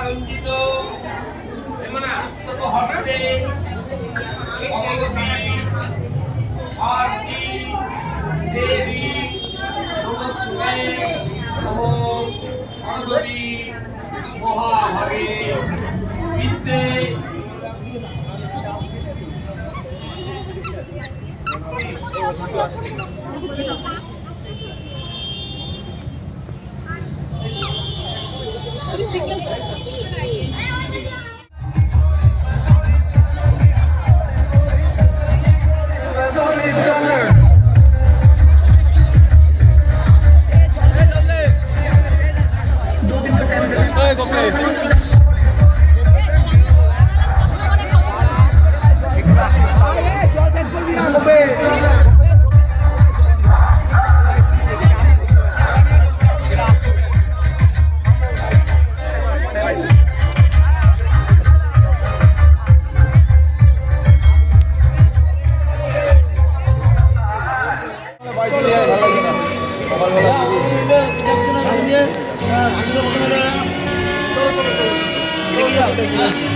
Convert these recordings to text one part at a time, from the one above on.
রঞ্জিত হস্তে ভগবতী আরতি দেবী নমস্তে ওম সরস্বতী মহাভাগে বিদ্যে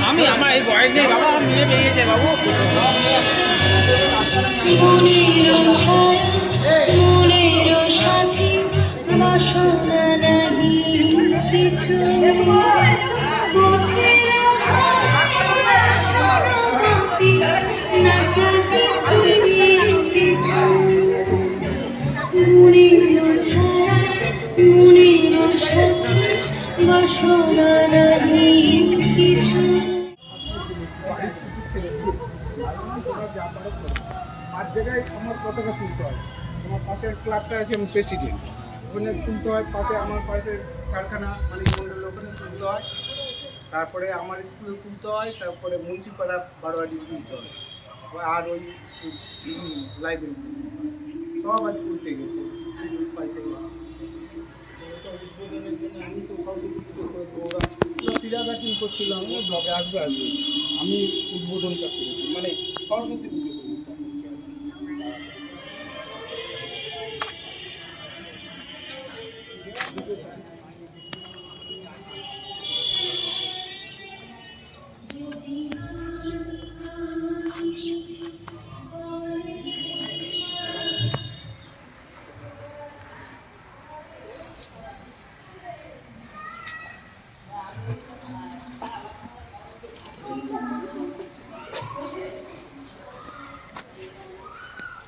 আমি আমার এই বয়স নেই বাবা, আমি মিলে বেরিয়েছে বাবু। মনের সাথী বাসনা নাহি কিছু, বাসনা নাহি কিছু। পাঁচ জায়গায় আমার পতাকা তুলতে হয়। আমার পাশের ক্লাবটা আছে, আমি প্রেসিডেন্ট, ওখানে তুলতে হয়। পাশে আমার পাশে কারখানা মালিক মন্ডল, ওখানে তুলতে হয়। তারপরে আমার স্কুলে তুলতে হয়। তারপরে মুন্সিপাড়া বারোয়ারি তুলতে হয়। আর ওই লাইব্রেরি সব আজ উল্টে গেছে, পাল্টে গেছে। উদ্বোধনের জন্য আমি তো সরস্বতী পুজো করে দেবো, ওরা ক্রীড়া ব্যাটিং করছিল, আমি ব্লগে আসবে আমি উদ্বোধনটা করেছি, মানে সরস্বতী পুজো করি।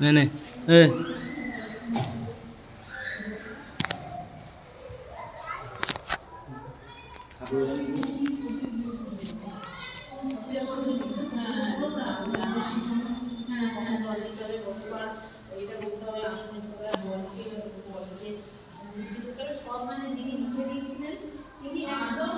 नहीं সব মানে যিনি লিখে দিয়েছিলেন তিনি একদম